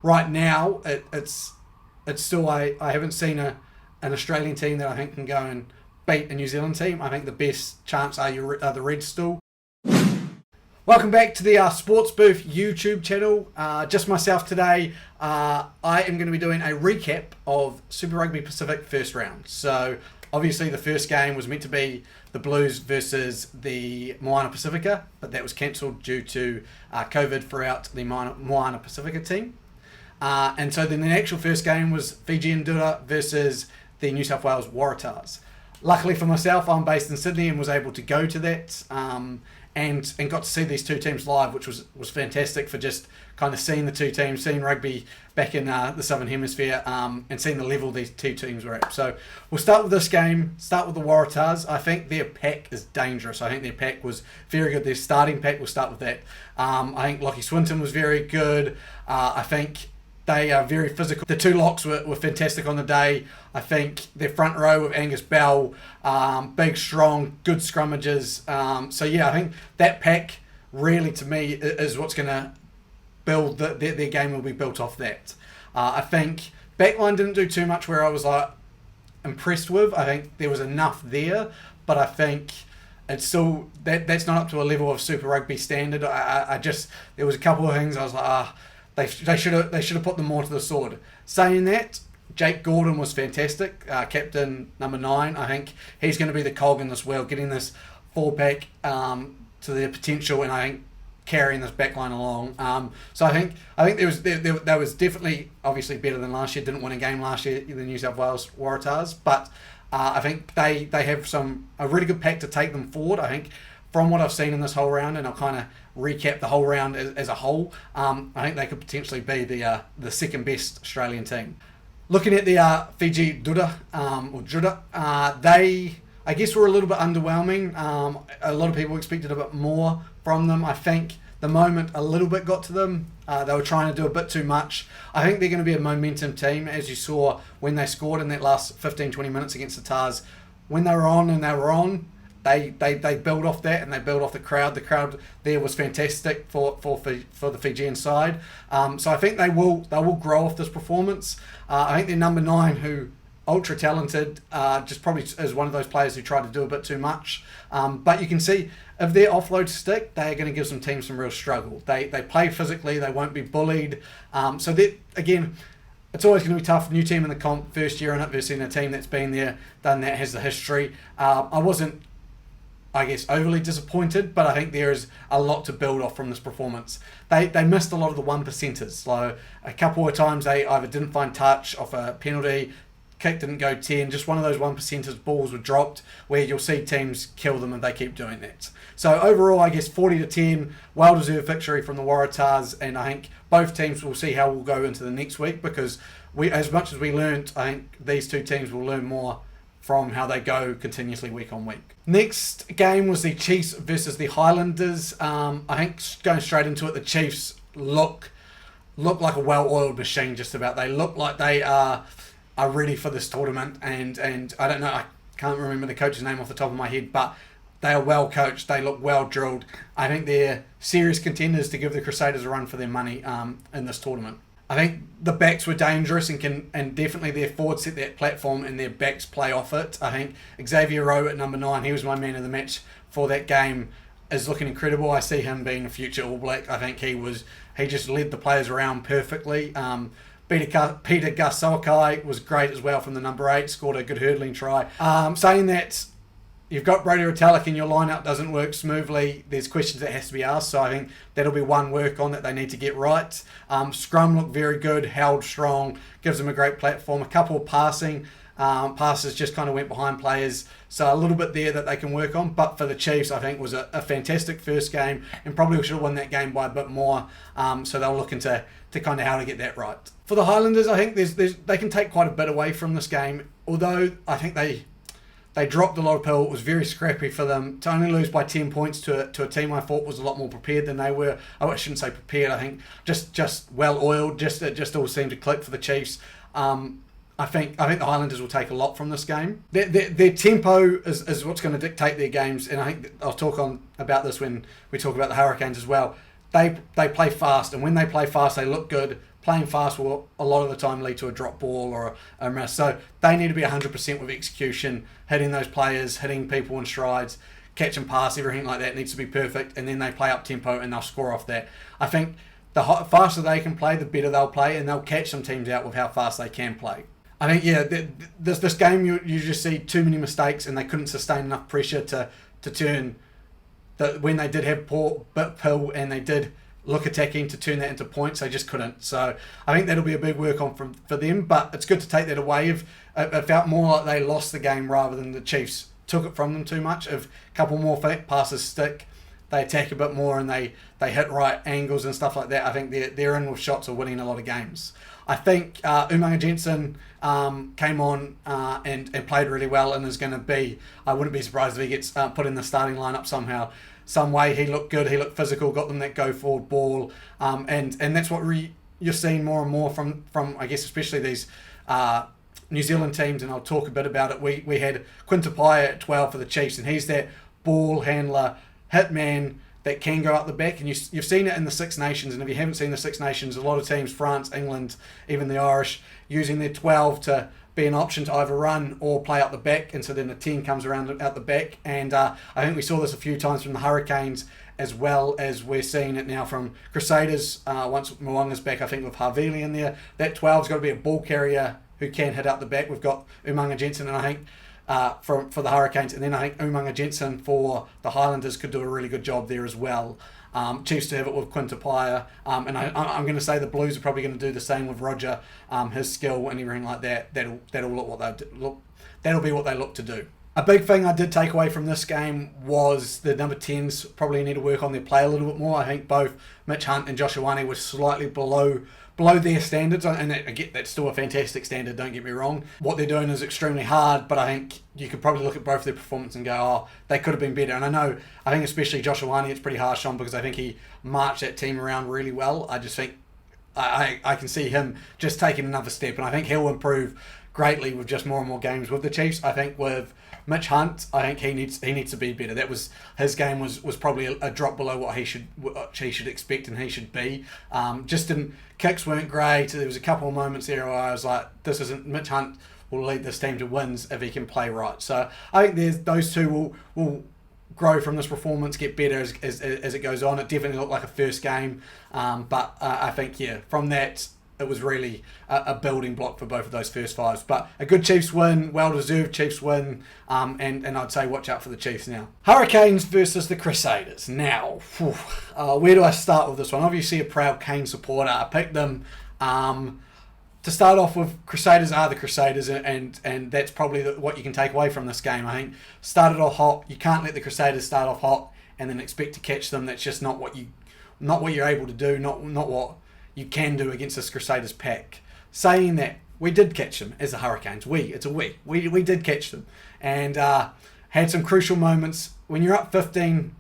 right now, it's still I haven't seen an Australian team that I think can go and beat a New Zealand team. I think the best chance are the Reds still. Welcome back to the Sports Booth YouTube channel. Just myself today. I am going to be doing a recap of Super Rugby Pacific first round. So obviously the first game was meant to be the Blues versus the Moana Pacifica, but that was cancelled due to COVID throughout the Moana Pacifica team. And so then the actual first game was Fiji and Dura versus the New South Wales Waratahs. Luckily for myself, I'm based in Sydney and was able to go to that and got to see these two teams live, which was fantastic for just kind of seeing the two teams, seeing rugby back in the Southern Hemisphere, and seeing the level these two teams were at. So we'll start with this game, start with the Waratahs. I think their pack is dangerous. I think their pack was very good. Their starting pack, we'll start with that. I think Lockie Swinton was very good. I think they are very physical. The two locks were fantastic on the day. I think their front row with Angus Bell, big, strong, good scrummages. So yeah, I think that pack really, to me, is what's going to build their game will be built off that. I think backline didn't do too much where I was like impressed with. I think there was enough there, but I think it's still that's not up to a level of Super Rugby standard. I just, there was a couple of things I was like, They should have put them more to the sword. Saying that, Jake Gordon was fantastic, captain number 9. I think he's going to be the cog in this wheel, getting this fullback to their potential, and I think carrying this backline along. So I think there was definitely obviously better than last year. Didn't win a game last year, the New South Wales Waratahs, but I think they have a really good pack to take them forward. I think from what I've seen in this whole round, and I'll kind of recap the whole round as a whole, I think they could potentially be the second best Australian team. Looking at the Fiji Dura, they, I guess, were a little bit underwhelming. A lot of people expected a bit more from them. I think the moment a little bit got to them. They were trying to do a bit too much. I think they're going to be a momentum team, as you saw when they scored in that last 15-20 minutes against the Tars. When they were on, They build off that, and they build off the crowd. The crowd there was fantastic for the Fijian side. So I think they will grow off this performance. I think they're number 9, who ultra talented, just probably is one of those players who try to do a bit too much. But you can see if their offloads stick, they are going to give some teams some real struggle. They play physically. They won't be bullied. So that, again, it's always going to be tough. New team in the comp, first year in it versus a team that's been there, done that, has the history. I wasn't, I guess, overly disappointed, but I think there is a lot to build off from this performance. They missed a lot of the 1%ers. So a couple of times they either didn't find touch off a penalty, kick didn't go 10, just one of those 1%ers, balls were dropped, where you'll see teams kill them if they keep doing that. So overall, I guess 40-10, well-deserved victory from the Waratahs, and I think both teams will see how we'll go into the next week, because as much as we learnt, I think these two teams will learn more from how they go continuously week on week. Next game was the Chiefs versus the Highlanders. I think going straight into it, the Chiefs look like a well-oiled machine just about. They look like they are ready for this tournament, and I don't know, I can't remember the coach's name off the top of my head, but they are well coached, they look well drilled. I think they're serious contenders to give the Crusaders a run for their money in this tournament. I think the backs were dangerous and definitely their forwards set that platform and their backs play off it. I think Xavier Rowe at number 9, he was my man of the match for that game, is looking incredible. I see him being a future All Black. I think he just led the players around perfectly. Peter Gasokai was great as well from the number 8, scored a good hurdling try. Saying that, you've got Brody Retallick and your lineup doesn't work smoothly, there's questions that has to be asked, so I think that'll be one work on that they need to get right. Scrum looked very good, held strong, gives them a great platform. A couple of passes just kind of went behind players, so a little bit there that they can work on. But for the Chiefs, I think was a fantastic first game, and probably should have won that game by a bit more, so they'll look into kind of how to get that right. For the Highlanders, I think they can take quite a bit away from this game, although I think they dropped a lot of pill. It was very scrappy for them to only lose by 10 points to a team I thought was a lot more prepared than they were. I shouldn't say prepared. I think just well oiled. It just all seemed to click for the Chiefs. I think the Highlanders will take a lot from this game. Their tempo is what's going to dictate their games, and I think I'll talk about this when we talk about the Hurricanes as well. they play fast, and when they play fast, they look good. Playing fast will a lot of the time lead to a drop ball or a miss. So they need to be 100% with execution, hitting those players, hitting people in strides, catch and pass, everything like that needs to be perfect, and then they play up tempo and they'll score off that. I think the faster they can play, the better they'll play, and they'll catch some teams out with how fast they can play. I think, this game you just see too many mistakes, and they couldn't sustain enough pressure to turn when they did have poor bit pill and they did look attacking to turn that into points. They just couldn't. So I think that'll be a big work on for them, but it's good to take that away. It felt more like they lost the game rather than the Chiefs took it from them too much. If a couple more passes stick, they attack a bit more and they hit right angles and stuff like that, I think they're in with shots of winning a lot of games. I think Umaga Jensen came on and played really well, and is going to be, I wouldn't be surprised if he gets put in the starting lineup somehow, some way. He looked good, he looked physical, got them that go forward ball, and that's what you're seeing more and more from I guess especially these New Zealand teams, and I'll talk a bit about it. We had Quintapaya at 12 for the Chiefs, and he's that ball handler, hitman that can go up the back, and you've seen it in the Six Nations. And if you haven't seen the Six Nations, a lot of teams, France, England, even the Irish, using their 12 to be an option to either run or play up the back, and so then the 10 comes around out the back. And I think we saw this a few times from the Hurricanes, as well as we're seeing it now from Crusaders. Once Mwanga's back, I think with Havili in there, that 12's got to be a ball carrier who can hit out the back. We've got Umaga Jensen, and I think for the Hurricanes, and then I think Umaga Jensen for the Highlanders could do a really good job there as well. Chiefs to have it with Quintapaya, and I'm going to say the Blues are probably going to do the same with Roger, his skill and everything like that. That'll look what they look. That'll be what they look to do. A big thing I did take away from this game was the number 10s probably need to work on their play a little bit more. I think both Mitch Hunt and Josh Ioane were slightly below their standards, and I get that's still a fantastic standard, don't get me wrong. What they're doing is extremely hard, but I think you could probably look at both their performance and go, oh, they could have been better. And I think especially Josh Ioane, it's pretty harsh on, because I think he marched that team around really well. I just think I can see him just taking another step, and I think he'll improve greatly with just more and more games with the Chiefs. I think with Mitch Hunt, I think he needs to be better. That was his game was probably a drop below what he should expect and he should be. Kicks weren't great. There was a couple of moments there where I was like, this isn't Mitch Hunt will lead this team to wins if he can play right. So I think those two will grow from this performance, get better as it goes on. It definitely looked like a first game, but I think from that, it was really a building block for both of those first fives. But a good Chiefs win, well-deserved Chiefs win, and I'd say watch out for the Chiefs now. Hurricanes versus the Crusaders. Now, where do I start with this one? Obviously a proud Cane supporter. I picked them to start off with. Crusaders are the Crusaders, and that's probably what you can take away from this game. I think started off hot. You can't let the Crusaders start off hot and then expect to catch them. That's just not what you're able to do, not what you can do against this Crusaders pack. Saying that, we did catch them as the Hurricanes. We did catch them, and had some crucial moments. When you're up 15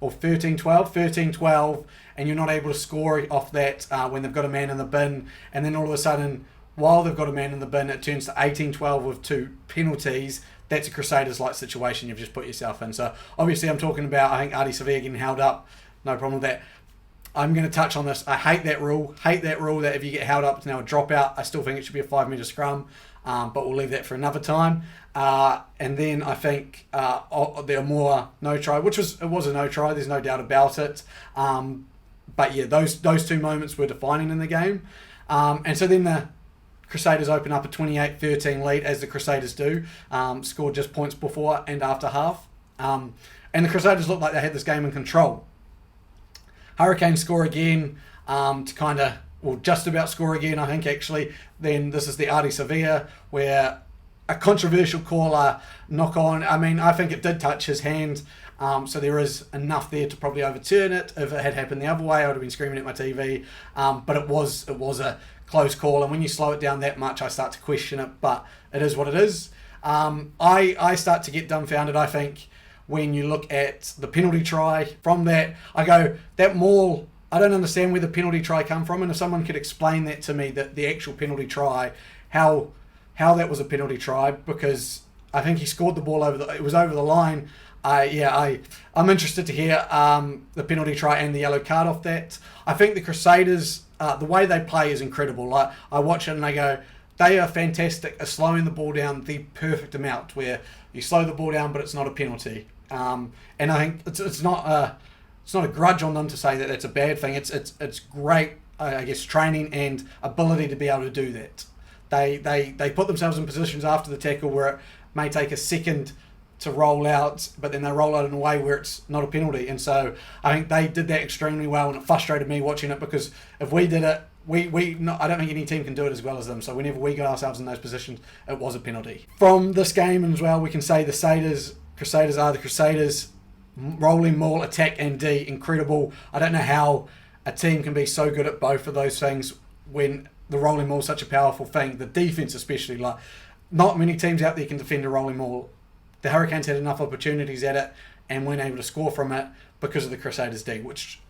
or 13-12, and you're not able to score off that when they've got a man in the bin, and then all of a sudden, while they've got a man in the bin, it turns to 18-12 with 2 penalties. That's a Crusaders-like situation you've just put yourself in. So obviously I'm talking about, I think, Ardie Savea getting held up. No problem with that. I'm going to touch on this. I hate that rule. That if you get held up, it's now a dropout. I still think it should be a 5-metre scrum, but we'll leave that for another time. And then I think there are more no try, it was a no try. There's no doubt about it. But yeah, those 2 moments were defining in the game. And so then the Crusaders open up a 28-13 lead, as the Crusaders do. Scored just points before and after half. And the Crusaders looked like they had this game in control. Hurricanes score again just about score again, I think, actually. Then this is the Ardie Savea, where a controversial caller knock on. I mean, I think it did touch his hand, so there is enough there to probably overturn it. If it had happened the other way, I would have been screaming at my TV. But it was a close call, and when you slow it down that much, I start to question it, but it is what it is. I start to get dumbfounded, I think, when you look at the penalty try. From that, I go, that maul, I don't understand where the penalty try come from, and if someone could explain that to me, that the actual penalty try, how that was a penalty try, because I think he scored the ball it was over the line. I'm interested to hear the penalty try and the yellow card off that. I think the Crusaders, the way they play is incredible. Like, I watch it and I go, they are fantastic at slowing the ball down the perfect amount, where you slow the ball down but it's not a penalty. And I think it's not a grudge on them to say that that's a bad thing. It's great, I guess, training and ability to be able to do that. They put themselves in positions after the tackle where it may take a second to roll out, but then they roll out in a way where it's not a penalty. And so I think they did that extremely well, and it frustrated me watching it, because if we did it, I don't think any team can do it as well as them. So whenever we got ourselves in those positions, it was a penalty. From this game as well, we can say the Crusaders are the Crusaders. Rolling maul, attack and D, incredible. I don't know how a team can be so good at both of those things when the rolling maul is such a powerful thing. The defense especially, like, not many teams out there can defend a rolling maul. The Hurricanes had enough opportunities at it and weren't able to score from it because of the Crusaders' D, which,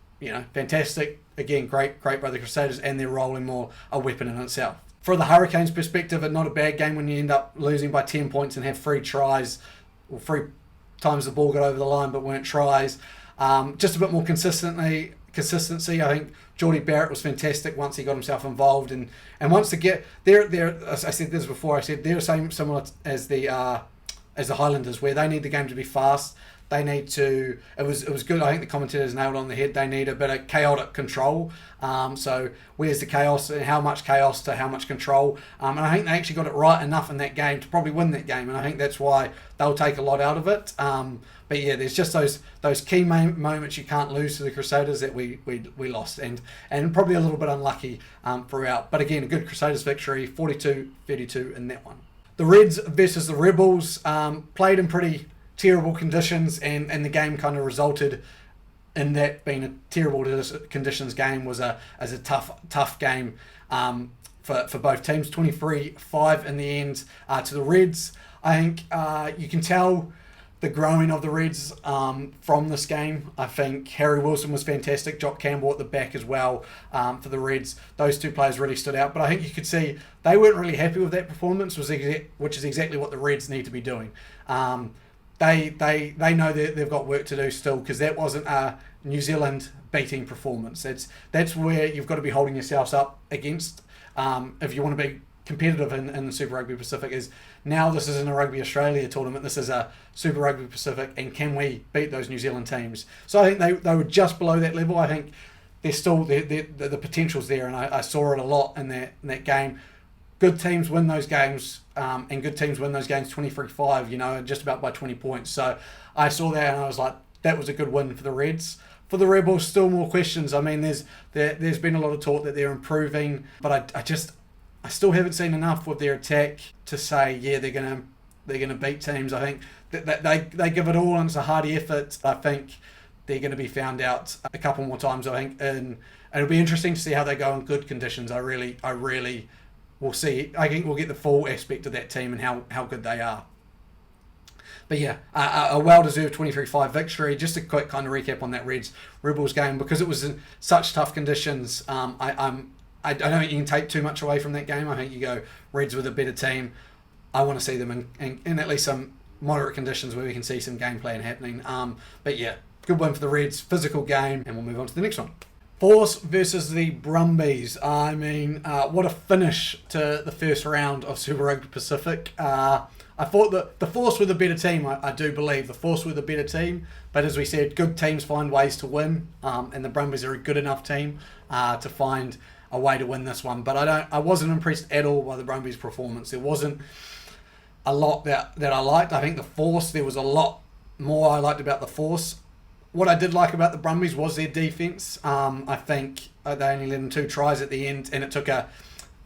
fantastic. Again, great by the Crusaders, and their rolling maul, a weapon in itself. From the Hurricanes' perspective, not a bad game when you end up losing by 10 points and have 3 tries, or 3 times the ball got over the line but weren't tries. Just a bit more consistency. I think Geordie Barrett was fantastic once he got himself involved, and once to get they're I said this before. I said they're similar as the Highlanders, where they need the game to be fast. They need to. It was good. I think the commentators nailed on the head. They need a bit of chaotic control. So where's the chaos, and how much chaos to how much control? And I think they actually got it right enough in that game to probably win that game. And I think that's why they'll take a lot out of it. But yeah, there's just those key moments you can't lose to the Crusaders that we lost, and probably a little bit unlucky throughout. But again, a good Crusaders victory, 42-32 in that one. The Reds versus the Rebels, played in pretty terrible conditions, and the game kind of resulted in that being a terrible conditions game. Was a tough game for both teams. 23-5 in the end to the Reds. I think you can tell the growing of the Reds from this game. I think Harry Wilson was fantastic. Jock Campbell at the back as well for the Reds. Those 2 players really stood out. But I think you could see they weren't really happy with that performance, which is exactly what the Reds need to be doing. They know that they've got work to do still, because that wasn't a New Zealand beating performance. That's where you've got to be holding yourselves up against if you want to be competitive in the Super Rugby Pacific. Is now this isn't a Rugby Australia tournament, this is a Super Rugby Pacific, and can we beat those New Zealand teams? So I think they were just below that level. I think they're still the potential's there, and I saw it a lot in that game. Good teams win those games, and good teams win those games 23-5, just about by 20 points. So I saw that and I was like, that was a good win for the Reds. For the Rebels, still more questions. I mean, there's been a lot of talk that they're improving, but I still haven't seen enough with their attack to say, yeah, they're gonna beat teams. I think that they give it all, and it's a hardy effort. I think they're going to be found out a couple more times, I think, and it'll be interesting to see how they go in good conditions. I really will see. I think we'll get the full aspect of that team and how good they are. But yeah, a well-deserved 23-5 victory. Just a quick kind of recap on that Rebels game, because it was in such tough conditions. I don't think you can take too much away from that game. I think you go Reds with a better team. I want to see them in at least some moderate conditions where we can see some game plan happening. But yeah, good win for the Reds, physical game, and we'll move on to the next one. Force versus the Brumbies. I mean, what a finish to the first round of Super Rugby Pacific. I thought that the Force were the better team. I do believe the Force were the better team. But as we said, good teams find ways to win. And the Brumbies are a good enough team to find a way to win this one. But I wasn't impressed at all by the Brumbies' performance. There wasn't a lot that I liked. I think the Force, there was a lot more I liked about the Force. What I did like about the Brumbies was their defence. I think they only let in 2 tries at the end, and it took a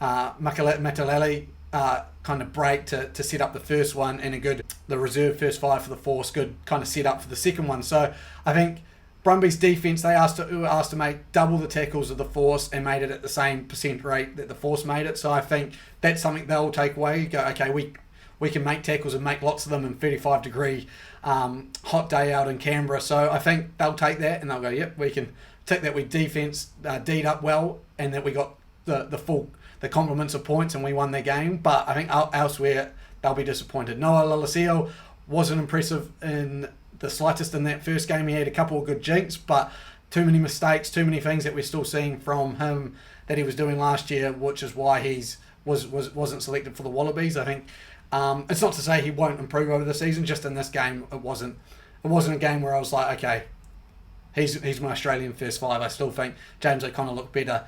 Matalele kind of break to set up the first one, and the reserve first 5 for the Force, good kind of set up for the second one. So I think Brumbies defence, they were asked to make double the tackles of the Force and made it at the same percent rate that the Force made it. So I think that's something they'll take away. You go, okay, we can make tackles and make lots of them in 35-degree hot day out in Canberra. So I think they'll take that and they'll go, yep, we can take that. We defence D'd up well, and that we got the complements of points and we won their game. But I think elsewhere they'll be disappointed. Noah Lolesio wasn't impressive in the slightest in that first game. He had a couple of good jinks, but too many mistakes, too many things that we're still seeing from him that he was doing last year, which is why wasn't selected for the Wallabies. I think it's not to say he won't improve over the season. Just in this game, it wasn't a game where I was like, okay, he's my Australian first five. I still think James O'Connor looked better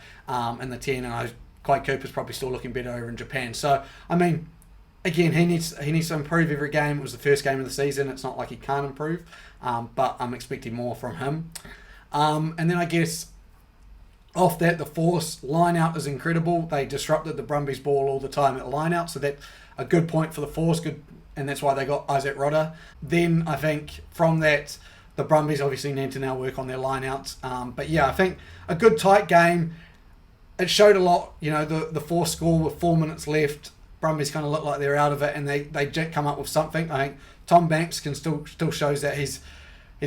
in the 10, and Quade Cooper's probably still looking better over in Japan. So I mean, again, he needs to improve every game. It was the first game of the season. It's not like he can't improve, but I'm expecting more from him. And then I guess off that, the Force line-out is incredible. They disrupted the Brumbies ball all the time at line-out, so that's a good point for the Force, good, and that's why they got Isaac Rodda. Then I think from that, the Brumbies obviously need to now work on their line-outs. But yeah, I think a good tight game. It showed a lot, the Force score with 4 minutes left. Brumbies kind of look like they're out of it, and they come up with something. I think Tom Banks can still shows that he's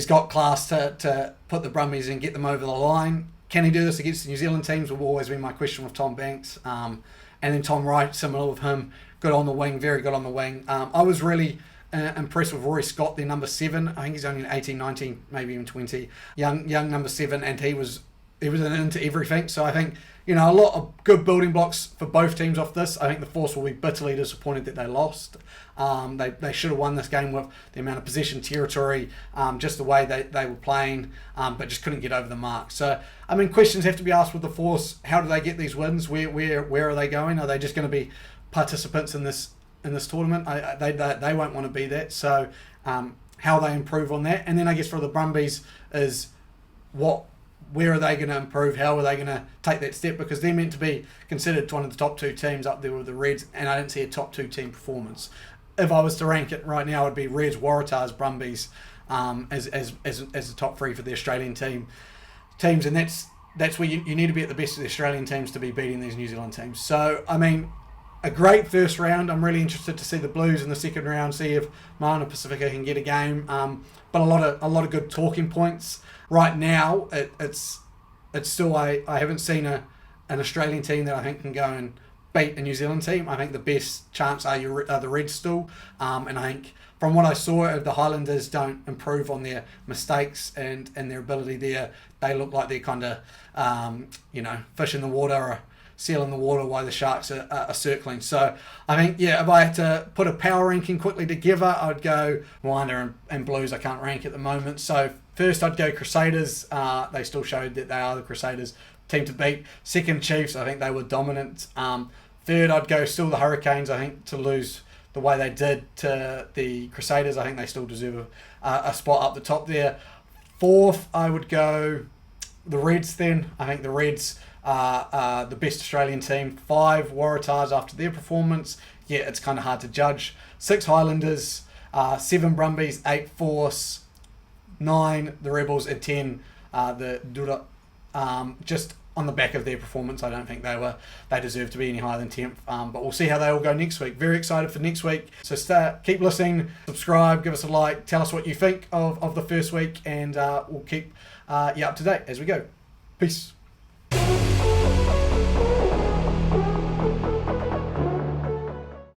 got class to put the Brumbies and get them over the line. Can he do this against the New Zealand teams? Will always be my question with Tom Banks. And then Tom Wright, similar with him, good on the wing, very good on the wing. I was really impressed with Rory Scott, their number 7. I think he's only 18, 19, maybe even 20. Young number 7, and he was into everything. So I think, a lot of good building blocks for both teams off this. I think the Force will be bitterly disappointed that they lost. They should have won this game with the amount of possession, territory, just the way they were playing, but just couldn't get over the mark. So, I mean, questions have to be asked with the Force. How do they get these wins? Where are they going? Are they just going to be participants in this tournament? They won't want to be that. So, how they improve on that. And then I guess for the Brumbies is where are they going to improve? How are they going to take that step? Because they're meant to be considered one of the top 2 teams up there with the Reds, and I didn't see a top 2 team performance. If I was to rank it right now, it would be Reds, Waratahs, Brumbies as the top 3 for the Australian teams, and that's where you need to be at the best of the Australian teams to be beating these New Zealand teams. So, I mean, a great first round. I'm really interested to see the Blues in the second round, see if Moana Pacifica can get a game. But a lot of good talking points. Right now, it's still I haven't seen an Australian team that I think can go and beat a New Zealand team. I think the best chance are the Reds still, and I think from what I saw, if the Highlanders don't improve on their mistakes and their ability there, they look like they're kind of fish in the water or seal in the water while the Sharks are circling. So I think, if I had to put a power ranking quickly together, I'd go Moana and Blues. I can't rank at the moment. So first I'd go Crusaders. They still showed that they are the Crusaders team to beat. Second, Chiefs. I think they were dominant. Third, I'd go still the Hurricanes. I think to lose the way they did to the Crusaders, I think they still deserve a spot up the top there. Fourth, I would go the Reds then. I think the Reds are the best Australian team. 5, Waratahs after their performance. Yeah, it's kind of hard to judge. 6, Highlanders. 7, Brumbies. 8, Force. 9, the Rebels. And 10, the Dura. Just on the back of their performance, I don't think they deserve to be any higher than 10th. But we'll see how they all go next week. Very excited for next week. So keep listening, subscribe, give us a like, tell us what you think of the first week, and we'll keep you up to date as we go. Peace.